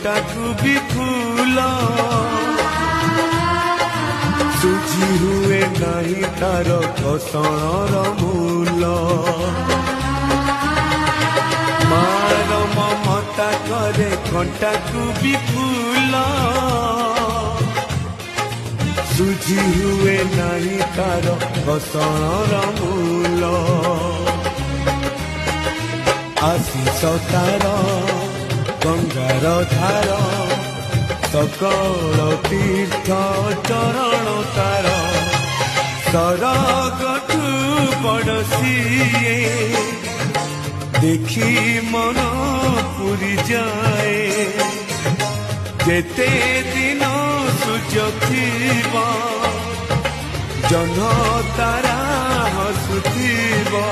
घंटाକୁ ବି ଫୁଲ ସୁଝି ହୁଏ ନାହିଁ ତାର ଘଷଣର ମୂଲ ମାର ମମତା କରେ ଘଣ୍ଟାକୁ ବି ଫୁଲ ସୁଝି ହୁଏ ନାହିଁ ତାର ଘଷଣର ମୂଲ आशीष तार गंगार धार सकल तीर्थ चरण तार सरगठु बड़सिए देखी मन पुरी जाए जेते दिन सूर्य थिबा जह्न तारा हसुथिबा